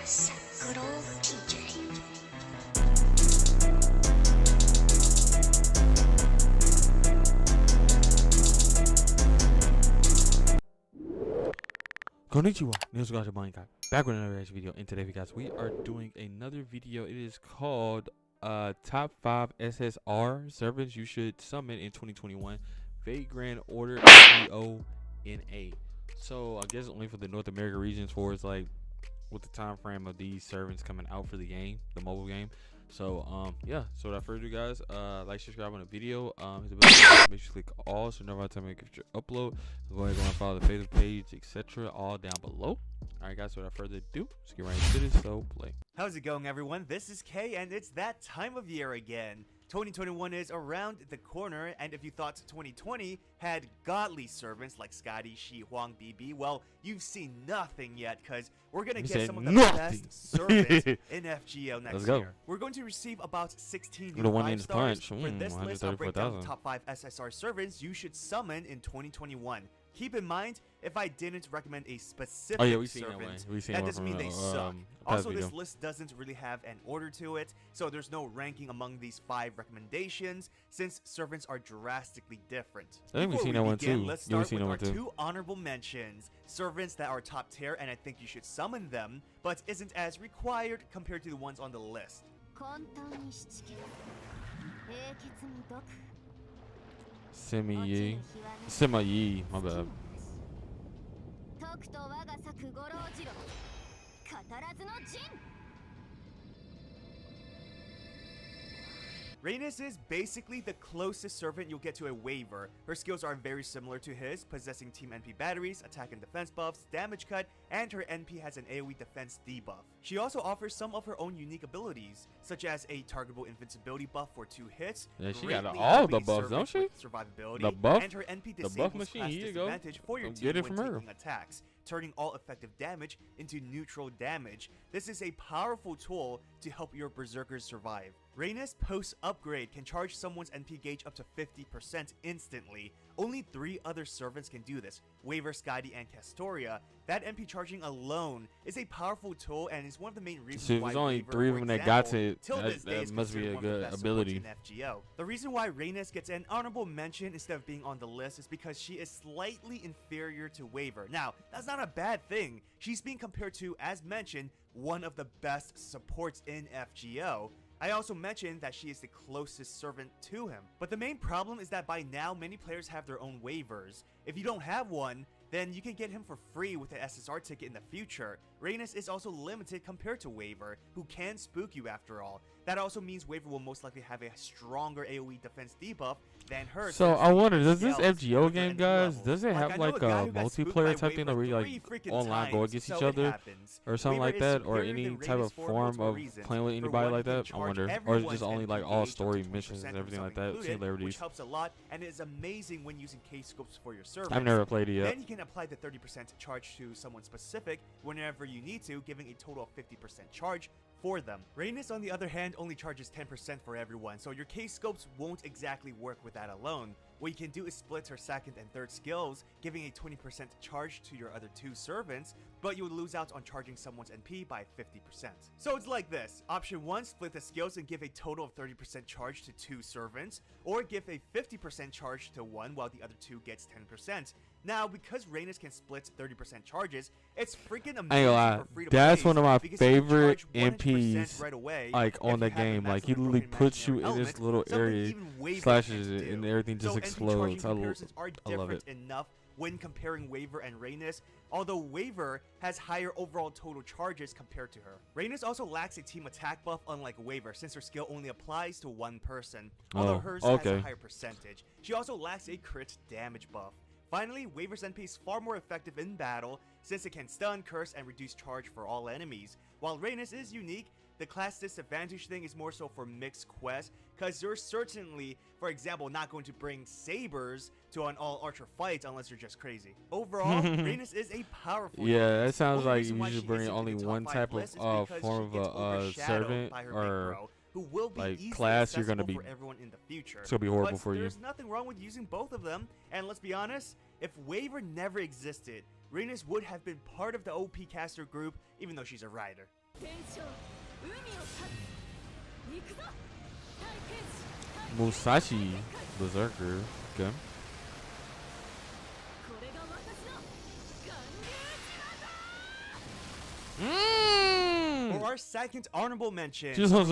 Good old PJ. Konnichiwa, back with another reaction video. And today, guys, we are doing another video. It is called Top 5 SSR servants you should summon in 2021. Vagrant Order FGO NA. So I guess only for the North America regions, for it's like with the time frame of these servants coming out for the game, the mobile game. So yeah, so without further ado, guys, like, subscribe on the video, hit the bell, make sure you click all so you know every time I make a future upload. Go ahead and follow the Facebook page, etc., all down below. All right, guys, so without further ado, let's get right into this. So play. How's it going, everyone? This is Kay, and it's that time of year again. 2021 is around the corner, and if you thought 2020 had godly servants like Scotty, Shi, Huang, BB, well, you've seen nothing yet, because we're going to get some of the best servants in FGO next year. We're going to receive about 16 new 5-stars. For this list, I'll break down the top 5 SSR servants you should summon in 2021. Keep in mind, if I didn't recommend a specific servant, that doesn't mean they suck. Also, this list doesn't really have an order to it, so there's no ranking among these 5 recommendations, since servants are drastically different. Before we begin, let's start with our 2 honorable mentions. Servants that are top tier, and I think you should summon them, but isn't as required compared to the ones on the list. Sima-Yi, my bad. Reines is basically the closest servant you'll get to a waiver. Her skills are very similar to his, possessing team NP batteries, attack and defense buffs, damage cut, and her NP has an AoE defense debuff. She also offers some of her own unique abilities, such as a targetable invincibility buff for 2 hits. Yeah, she got all the buffs, don't she? Survivability, the buff, and her NP the buff machine. class Here you go. For your team when taking attacks, turning all effective damage into neutral damage. This is a powerful tool to help your berserkers survive. Reines post-upgrade can charge someone's NP gauge up to 50% instantly. Only 3 other servants can do this, Waver, Scotty, and Castoria. That NP charging alone is a powerful tool and is one of the main reasons why there's only 3 of them that got it. That must be a good ability. FGO. The reason why Reines gets an honorable mention instead of being on the list is because she is slightly inferior to Waver. Now, that's not a bad thing. She's being compared to, as mentioned, one of the best supports in FGO. I also mentioned that she is the closest servant to him. But the main problem is that by now, many players have their own waivers. If you don't have one, then you can get him for free with an SSR ticket in the future. Reines is also limited compared to Waver, who can spook you after all. That also means Waver will most likely have a stronger AoE defense debuff than her. So I wonder, does this FGO game, guys, does it have like a multiplayer type thing where we like online go against each other or something like that, or any type of form of playing with anybody like that? I wonder, or is it just only like all story missions and everything like that, similarities? Which helps a lot and is amazing when using K-scopes for your servants. I've never played it yet. Then you can apply the 30% charge to someone specific whenever you need to, giving a total of 50% charge for them. Reines, on the other hand, only charges 10% for everyone, so your K-scopes won't exactly work with that alone. What you can do is split her second and third skills, giving a 20% charge to your other 2 servants, but you would lose out on charging someone's NP by 50%. So it's like this. Option 1, split the skills and give a total of 30% charge to 2 servants, or give a 50% charge to 1 while the other 2 gets 10%. Now, because Reines can split 30% charges, it's freaking amazing for free to play. That's one of my favorite NPs, right away, like on the game. Like he literally puts you in this little area, slashes it, and everything just explodes. I love it. Enough when comparing Waver and Reines, although Waver has higher overall total charges compared to her. Reines also lacks a team attack buff, unlike Waver, since her skill only applies to 1 person, although hers has a higher percentage. She also lacks a crit damage buff. Finally, Waver's NP is far more effective in battle, since it can stun, curse, and reduce charge for all enemies. While Reines is unique, the class disadvantage thing is more so for mixed quests, because you're certainly, for example, not going to bring sabers to an all-archer fight unless you're just crazy. Overall, Reines is a powerful that sounds like you should bring only one type of form of a servant or who will be like class you're gonna be for everyone in the future. It's gonna be horrible for you. There's nothing wrong with using both of them, and let's be honest, if Waver never existed, Reines would have been part of the OP caster group, even though she's a rider. Musashi Berserker. Okay. For our second honorable mention, Just on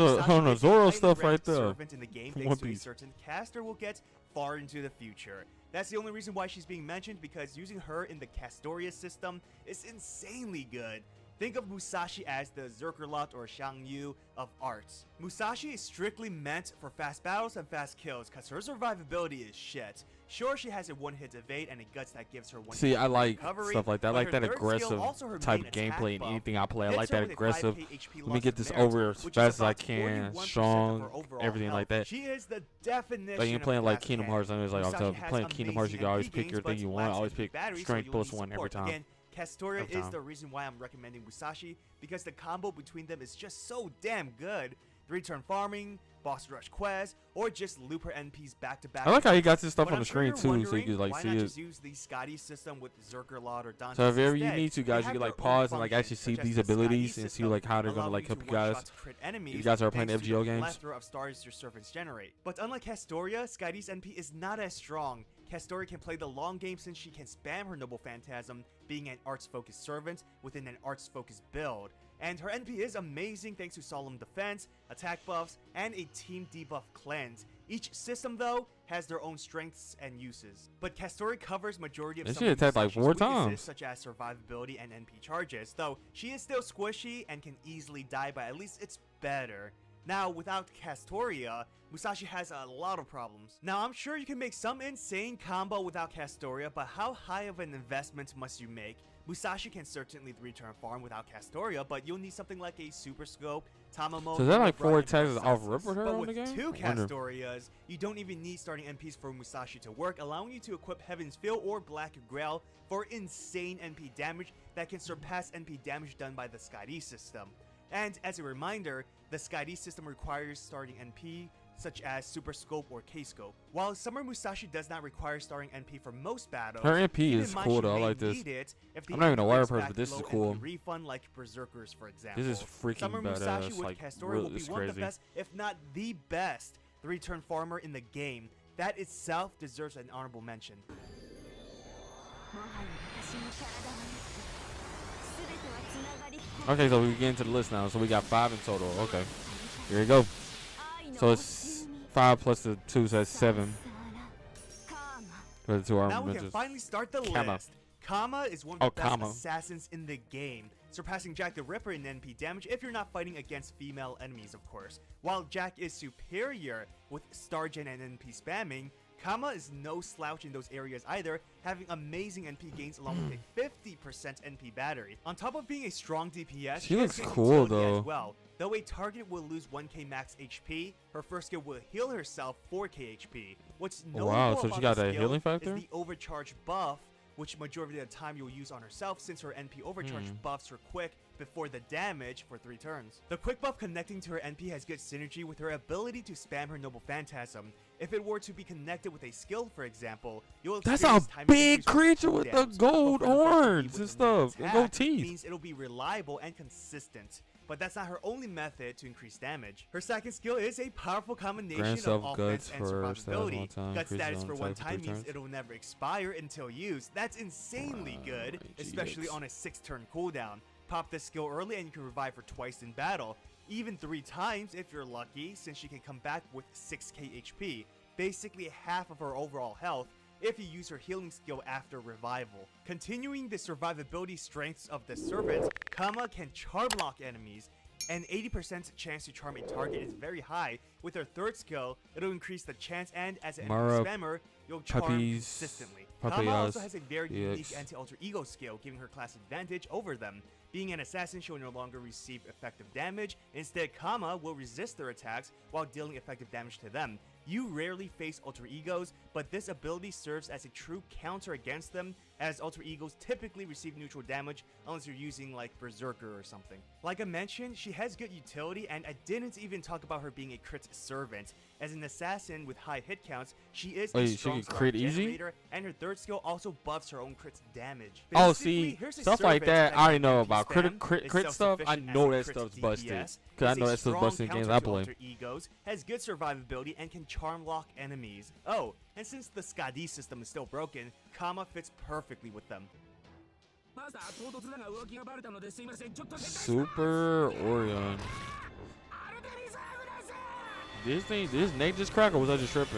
the Zoro stuff right there. Servant in the game, One thanks to a Piece. certain caster we'll get far into the future. That's the only reason why she's being mentioned, because using her in the Castoria system is insanely good. Think of Musashi as the Zerkerlot or Xiangyu of arts. Musashi is strictly meant for fast battles and fast kills, cause her survivability is shit. Sure, she has a one-hit evade and a guts that gives her one. See, I like recovery, stuff like that. I but like her that third skill, aggressive also her type main gameplay in attack anything I play. I buff, like hits her that with a aggressive. 5k HP Let me loss get of this merit, over as which is fast as I about can. 41% of Strong, her overall everything like health. that. She is the definition Like you of playing like classic Kingdom hand. Hearts, I was like, I'm Musashi telling you, has playing Kingdom Hearts, you can always amazing pick your MP thing you gains, want. but Always lacks pick batteries, so strength you'll plus need one every support. time. Again, Castoria Every is time. the reason why I'm recommending Musashi, because the combo between them is just so damn good. 3-turn farming, boss rush quest, or just loop her NPs back to back. I like how you got this stuff But on I'm the sure screen you're too, so you wondering, can like why see not it. just use the Scotty system with Zerkerlot or Dante's So if ever you instead? need to, They guys, you have can like their own pause and like actually functions, see such as these the Scotty abilities and see system, like how they're gonna allowing like you help to you guys. one-shot crit enemies You guys are playing thanks to FGO the games. plethora of stars your servants generate. But unlike Castoria, Skydy's NP is not as strong. Castoria can play the long game since she can spam her Noble Phantasm, being an arts-focused servant within an arts-focused build. And her NP is amazing thanks to Solemn Defense, attack buffs, and a team debuff cleanse. Each system, though, has their own strengths and uses. But Castoria covers majority of And some she of attacked like Musashi's 4 weaknesses, times. such as survivability and NP charges, though she is still squishy and can easily die, but at least it's better. Now, without Castoria, Musashi has a lot of problems. Now, I'm sure you can make some insane combo without Castoria, but how high of an investment must you make? Musashi can certainly 3-turn farm without Castoria, but you'll need something like a Super Scope, Tamamo, So is that like 4 Brian attacks Versatility. off rip with her But on with the game? 2 I wonder. Castorias, you don't even need starting NPs for Musashi to work, allowing you to equip Heaven's Field or Black Grail for insane NP damage that can surpass NP damage done by the Skydy system. And as a reminder, the Skydy system requires starting NP such as Super Scope or K-Scope. While Summer Musashi does not require starting NP for most battles, Her NP keep in is mind cool she though. I may like this. need it if the I'm not even a NP wire brings person, back but this is low cool. NP refund like Berserkers, for example. This is freaking Summer Musashi badass. with Like, Castoria will be it's one of the crazy. best, if not the best, 3-turn farmer in the game. That itself deserves an honorable mention. Okay, so we get into the list now. So we got 5 in total. Okay, here we go. So it's 5 plus the 2, so that's 7. For the 2 Now armor we can mentions. finally start the Kama. list. Kama is one of the best Kama. assassins in the game, surpassing Jack the Ripper in NP damage if you're not fighting against female enemies, of course. While Jack is superior with Stargen and NP spamming, Kama is no slouch in those areas either, having amazing NP gains along with a 50% NP battery. On top of being a strong DPS, She looks has good cool, utility though. as well. Though a target will lose 1k max HP, her first skill will heal herself 4k HP. What's notable Wow, so she about got this a skill healing factor? is the overcharge buff, which majority of the time you'll use on herself since her NP overcharge buffs her quick before the damage for 3 turns. The quick buff connecting to her NP has good synergy with her ability to spam her Noble Phantasm. If it were to be connected with a skill, for example, you'll That's a experience timing big issues with creature with the cooldowns, gold but for the buff to be horns with and a stuff, and attack gold teeth. means it'll be reliable and consistent. But that's not her only method to increase damage. Her second skill is a powerful combination Grant of self offense guts and for status survivability. one time, Guts increases status on for attack one for time 3 means turns. it'll never expire until used. That's insanely good, especially GX. on a 6-turn cooldown. Pop this skill early and you can revive her twice in battle. Even 3 times if you're lucky, since she can come back with 6k HP, basically half of her overall health, if you use her healing skill after revival. Continuing the survivability strengths of the servant, Kama can charm lock enemies. An 80% chance to charm a target is very high. With her third skill, it'll increase the chance, and as an Mara enemy spammer, you'll charm Puppies- consistently. Puppies, Kama also has a very unique EX. anti-alter ego skill, giving her class advantage over them. Being an assassin, she will no longer receive effective damage. Instead, Kama will resist their attacks while dealing effective damage to them. You rarely face alter egos, but this ability serves as a true counter against them, as alter egos typically receive neutral damage unless you're using like Berserker or something. Like I mentioned, she has good utility, and I didn't even talk about her being a crit servant. As an assassin with high hit counts, she is a strong star generator, and her third skill also buffs her own crit damage. Oh, Basically, see, here's a stuff like servant that I already know can about. spam, Crit is stuff, I self-sufficient know as that a crit stuff's busted. DPS, Because I is know a that stuff's strong busted in games I counter to play. alter egos, has good survivability, and can charm lock enemies. Oh, and since the Skadi system is still broken, Kama fits perfectly with them. Super Orion. This Nate just cracked, or was I just tripping?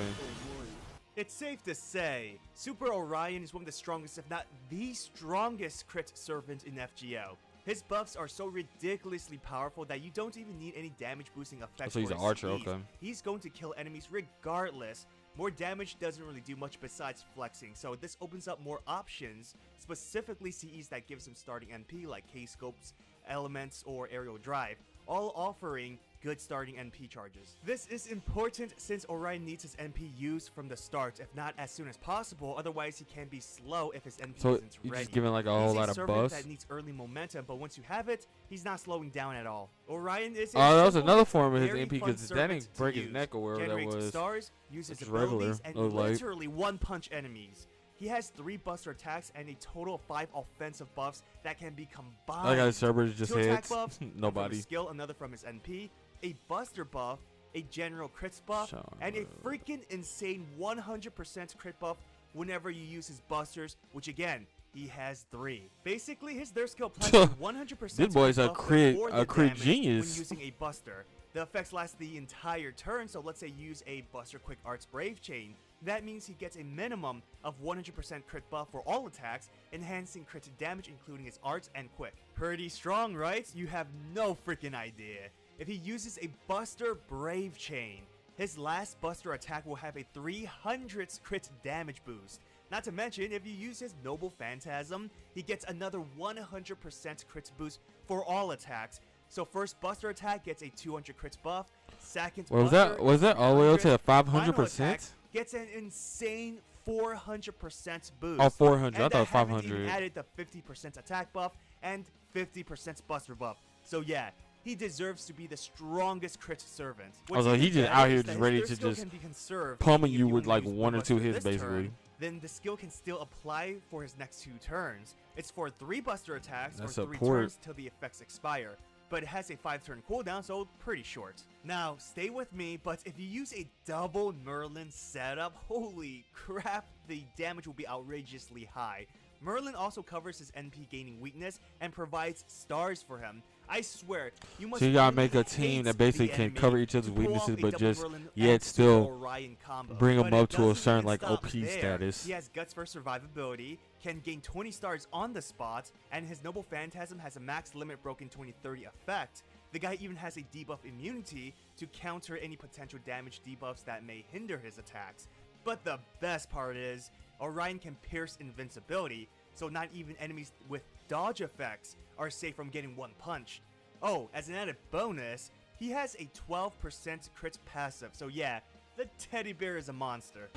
It's safe to say, Super Orion is one of the strongest, if not the strongest crit servant in FGO. His buffs are so ridiculously powerful that you don't even need any damage boosting effects. So he's for an his archer, CDs. okay. He's going to kill enemies regardless. More damage doesn't really do much besides flexing, so this opens up more options, specifically CEs that gives him starting NP like K-Scopes, Elements, or Aerial Drive, all offering good starting NP charges. This is important since Orion needs his NP used from the start, if not as soon as possible, otherwise he can be slow if his NP So isn't you're ready. just giving like a whole lot of servant buffs. that needs early momentum, but once you have it, he's not slowing down at all. Orion is a Oh, that was simple another yet form of his very NP fun because that servant didn't to break his use. neck or wherever that Generates was. stars, uses It's abilities, regular, and looked like. literally one-punch enemies. He has 3 buster attacks and a total of 5 offensive buffs that can be combined. I got servers just 2 attack hits. buffs, one from Nobody. his skill, another from his NP, a buster buff, a general crits buff, and a freaking insane 100% crit buff whenever you use his busters, which again, he has 3. Basically, his third skill applies 100% This boy's a buff crit before the crit damage genius. when using a buster. The effects last the entire turn, so let's say use a Buster Quick Arts Brave Chain. That means he gets a minimum of 100% crit buff for all attacks, enhancing crit damage including his arts and quick. Pretty strong, right? You have no freaking idea. If he uses a Buster Brave Chain, his last Buster attack will have a 300 crit damage boost. Not to mention, if you use his Noble Phantasm, he gets another 100% crit boost for all attacks. So first Buster attack gets a 200 crits buff. Second Was Buster that all the way up to final attack 500%? gets an insane 400% boost. Oh, 400. I And thought I haven't even 500. added the 50% attack buff and 50% Buster buff. So yeah, he deserves to be the strongest crit servant. What's so he even just better out here is just that ready his to third skill just can be conserved, pummel meaning if you you with only like use 1 or 2 Buster hits this basically. turn, then the skill can still apply for his next 2 turns. It's for 3 Buster attacks That's or 3 support. turns till the effects expire, but it has a 5-turn cooldown, so pretty short. Now, stay with me, but if you use a double Merlin setup, holy crap, the damage will be outrageously high. Merlin also covers his NP gaining weakness and provides stars for him. I swear, you must So you gotta really make a team hate that basically the can enemy cover each other's to pull off weaknesses, a but double just Merlin yet and still Super Orion combo. bring But him it up to a doesn't certain even like stop OP there. status. He has guts for survivability, can gain 20 stars on the spot, and his Noble Phantasm has a max limit broken 2030 effect. The guy even has a debuff immunity to counter any potential damage debuffs that may hinder his attacks. But the best part is, Orion can pierce invincibility, so not even enemies with dodge effects are safe from getting one punch. Oh, as an added bonus, he has a 12% crit passive, so yeah, the teddy bear is a monster.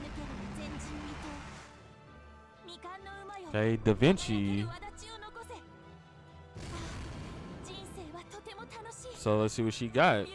Okay, Da Vinci. So let's see what she got.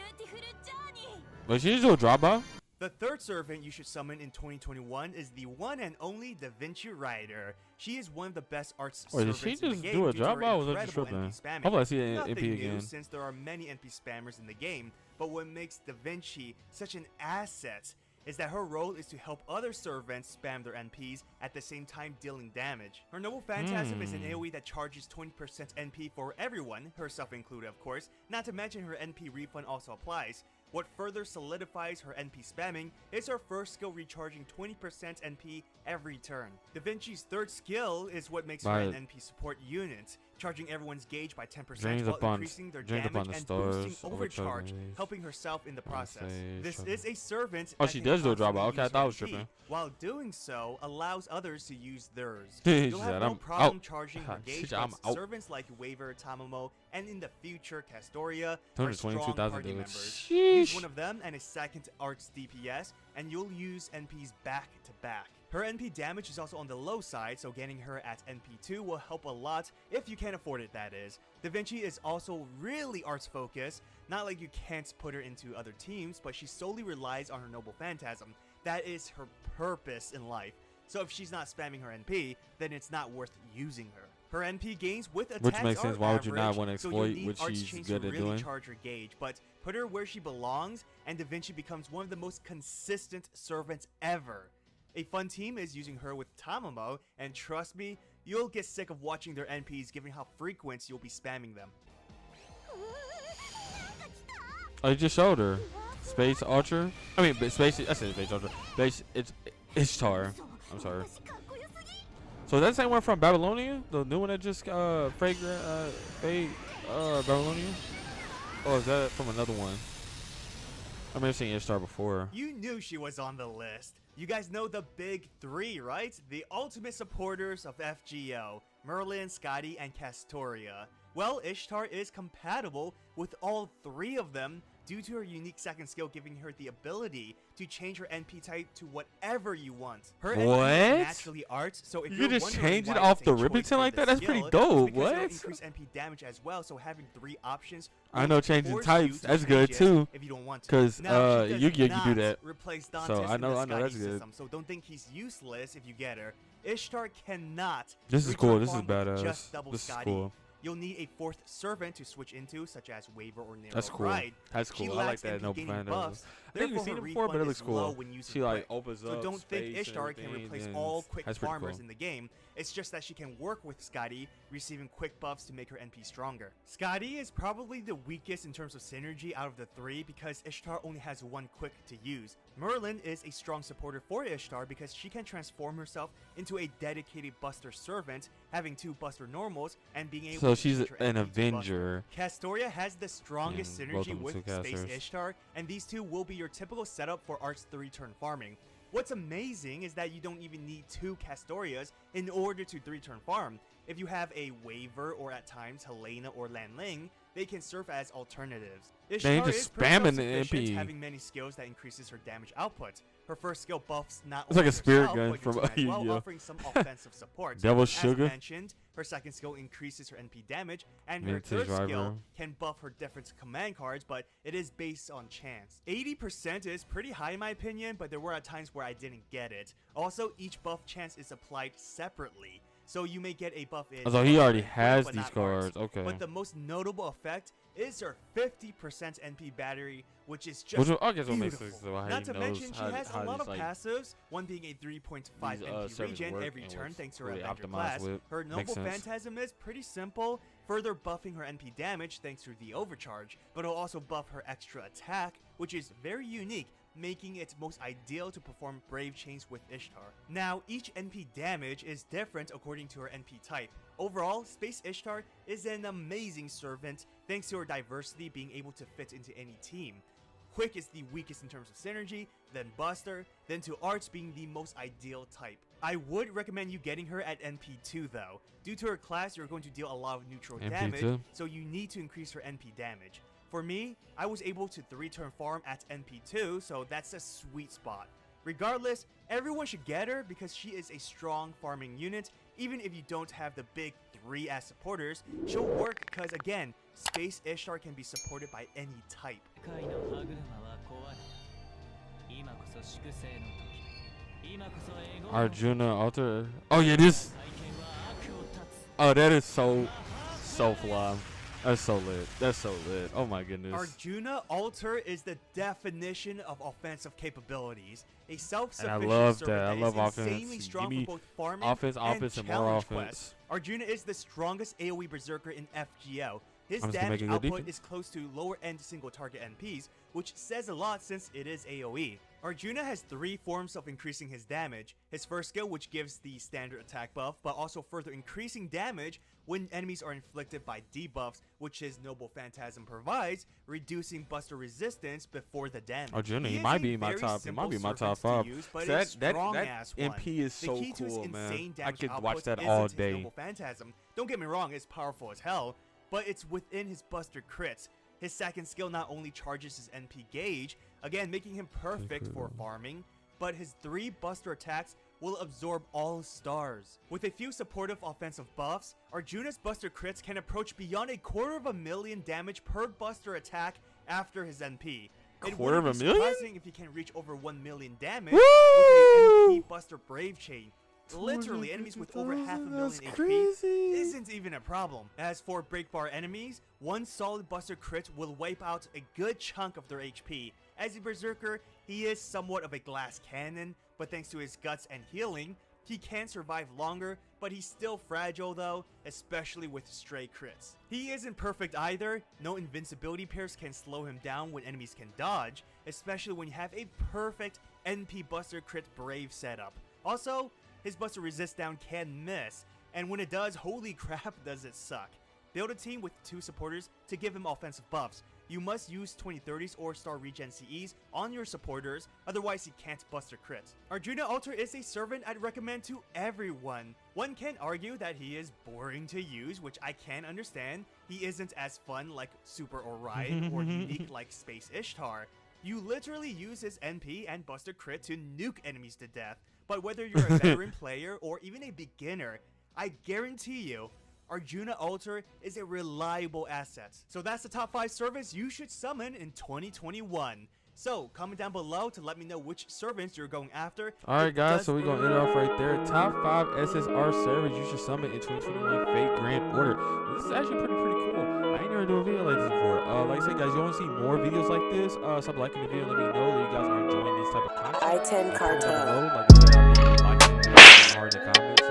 But she just do a drop off. The third servant you should summon in 2021 is the one and only Da Vinci Rider. She is one of the best arts Wait, did servants she in the just game do a due to drop her off? Was that just incredible tripping? NP spamming. Hopefully I see an Nothing NP new again. since there are many NP spammers in the game, but what makes Da Vinci such an asset is that her role is to help other servants spam their NPs at the same time dealing damage. Her Noble Phantasm is an AoE that charges 20% NP for everyone, herself included of course, not to mention her NP refund also applies. What further solidifies her NP spamming is her first skill recharging 20% NP every turn. Da Vinci's third skill is what makes her an NP support unit. charging everyone's gauge by 10% Drains while upon- increasing their drains upon damage the and boosting stars, overcharge, overcharging helping herself in the process. stage, This charging- is a servant Oh, that she can does do a drop constantly out. Okay, I use thought I her was NP, tripping. while doing so allows others to use theirs. She You'll have said, no "I'm problem out." charging her She gauge, said, "I'm but out." servants like Waver, Tamamo, and in the future Castoria are 222,000 strong party dude. members. Use Sheesh. one of them and a second Art's DPS, and you'll use NPs back to back. Her NP damage is also on the low side, so getting her at NP2 will help a lot if you can afford it, that is. Da Vinci is also really arts focused, not like you can't put her into other teams, but she solely relies on her Noble Phantasm. That is her purpose in life. So if she's not spamming her NP, then it's not worth using her. Her NP gains with attacks Which makes sense. are Why would you not average, want to so exploit you'll need what Arts she's Chains good to at really doing? charge her gauge, but put her where she belongs, and Da Vinci becomes one of the most consistent servants ever. A fun team is using her with Tamamo, and trust me, you'll get sick of watching their NPs given how frequent you'll be spamming them. Oh, you just showed her. Space Archer. I mean, Space. I said Space Archer. Space. It's Ishtar. I'm sorry. So that's the same one from Babylonia, the new one that just fragrant fade Babylonia. Oh, is that from another one? I may have seen Ishtar before. You knew she was on the list. You guys know the big three, right? The ultimate supporters of FGO, Merlin, Scotty, and Castoria. Well, Ishtar is compatible with all three of them due to her unique second skill giving her the ability to change her NP type to whatever you want. Her NP What? is naturally arts, so if You you're just wondering change it why off it's a the choice Ripington for like this that? That's pretty skill, dope. it's because it'll What? increase NP damage as well, so having three options I will know changing force types, you to that's good change it too, if you don't want to. 'cause, Now, she does Yu-Gi-Oh, you do not that. replace So Dantes I know in the that's Scotty good. system, so don't think he's useless if you get her. Ishtar cannot This is return cool. This is farm with badass. just double This is Scotty. cool. You'll need a fourth servant to switch into, such as Waver or Nero That's cool. Bride. That's She cool. I like lacks that NP Noble gaining Phantasm. buffs, I think we've therefore seen her it before, but it refund looks is low cool. when using She quick. like opens up. So don't think space and Ishtar can everything, replace and all quick that's pretty farmers cool. in the game. It's just that she can work with Scotty, receiving quick buffs to make her NP stronger. Scotty is probably the weakest in terms of synergy out of the three because Ishtar only has one quick to use. Merlin is a strong supporter for Ishtar because she can transform herself into a dedicated Buster servant, having two Buster normals and being able So to she's change her an NP to Buster. Avenger. Castoria has the strongest And both synergy of them with two Space casters. Ishtar, and these two will be your typical setup for Art's 3-turn farming. What's amazing is that you don't even need two Castorias in order to 3-turn farm. If you have a Waver or at times Helena or Lan Ling, they can serve as alternatives. Ishtar just is pretty spamming the self-sufficient, MP. having many skills that increases her damage output. Her first skill buffs not It's like only a spirit herself, gun but from your team as well, Yu-Gi-Oh. offering some offensive support. Devil As Sugar. mentioned, her second skill increases her NP damage, and her Vintage third skill rival. can buff her different command cards, but it is based on chance. 80% is pretty high in my opinion, but there were at times where I didn't get it. Also, each buff chance is applied separately, so you may get a buff in. So he already but has not these Arts. cards. Okay. But the most notable effect is her 50% NP battery, which is just Which will- I guess what makes beautiful. sense of how Not he to knows mention, she how- has how a lot these, of like, passives, one being a 3.5 these, NP servers regen work every and turn what's thanks to her really Avenger optimized class. with. Her Makes Noble sense. Phantasm is pretty simple, further buffing her NP damage thanks to the overcharge, but it'll also buff her extra attack, which is very unique, making it most ideal to perform Brave Chains with Ishtar. Now, each NP damage is different according to her NP type. Overall, Space Ishtar is an amazing servant thanks to her diversity being able to fit into any team. Quick is the weakest in terms of synergy, then Buster, then to Arts being the most ideal type. I would recommend you getting her at NP2 though. Due to her class, you're going to deal a lot of neutral damage, NP2? so you need to increase her NP damage. For me, I was able to 3-turn farm at NP2, so that's a sweet spot. Regardless, everyone should get her because she is a strong farming unit. Even if you don't have the big 3 as supporters, she'll work because again, Space Ishtar can be supported by any type. Arjuna Alter. Oh yeah, this. Oh, that is so fly. That's so lit. That's so lit. Oh my goodness. Arjuna Alter is the definition of offensive capabilities. A self-sufficient And I love servant that. I is love insanely offense. strong Give me for both farming offense, and more challenge offense. quests. Arjuna is the strongest AoE berserker in FGO. His I'm just gonna damage make a good output defense. is close to lower end single target NPs, which says a lot since it is AoE. Arjuna has 3 forms of increasing his damage. His first skill, which gives the standard attack buff, but also further increasing damage when enemies are inflicted by debuffs, which his Noble Phantasm provides, reducing buster resistance before the damage. Arjuna, he might be in my top. He might be my top 5. Use, but that MP MP is so cool, man. I could watch that isn't all his day. Noble Phantasm. Don't get me wrong, it's powerful as hell, but it's within his buster crits. His second skill not only charges his NP gauge, again making him perfect for farming, but his 3 buster attacks will absorb all stars. With a few supportive offensive buffs, Arjuna's buster crits can approach beyond 250,000 damage per buster attack after his NP. It wouldn't be surprising if he can reach over 1 million damage with a NP buster brave chain. Literally, enemies with over 500,000 HP isn't even a problem. As for breakbar enemies, one solid buster crit will wipe out a good chunk of their HP. As a berserker, he is somewhat of a glass cannon, but thanks to his guts and healing, he can survive longer, but he's still fragile though, especially with stray crits. He isn't perfect either. No invincibility pairs can slow him down when enemies can dodge, especially when you have a perfect NP buster crit brave setup. Also, his buster resist down can miss, and when it does, holy crap does it suck. Build a team with 2 supporters to give him offensive buffs. You must use 2030s or star regen CEs on your supporters, otherwise he can't buster crits. Arjuna Alter is a servant I'd recommend to everyone. One can argue that he is boring to use, which I can understand. He isn't as fun like Super Orion or unique like Space Ishtar. You literally use his NP and buster crit to nuke enemies to death. But whether you're a veteran player or even a beginner, I guarantee you, Arjuna Alter is a reliable asset. So that's the top 5 servants you should summon in 2021. So comment down below to let me know which servants you're going after. Alright guys, so we're going to end it off right there. Top 5 SSR servants you should summon in 2021 Fate Grand Order. This is actually pretty cool. I ain't never do a video like this before. Like I said guys, you want to see more videos like this? Stop liking the video, let me know that you guys are enjoying this type of content. I-10 Cartel. Like I said, I'll be liking hard in the comments.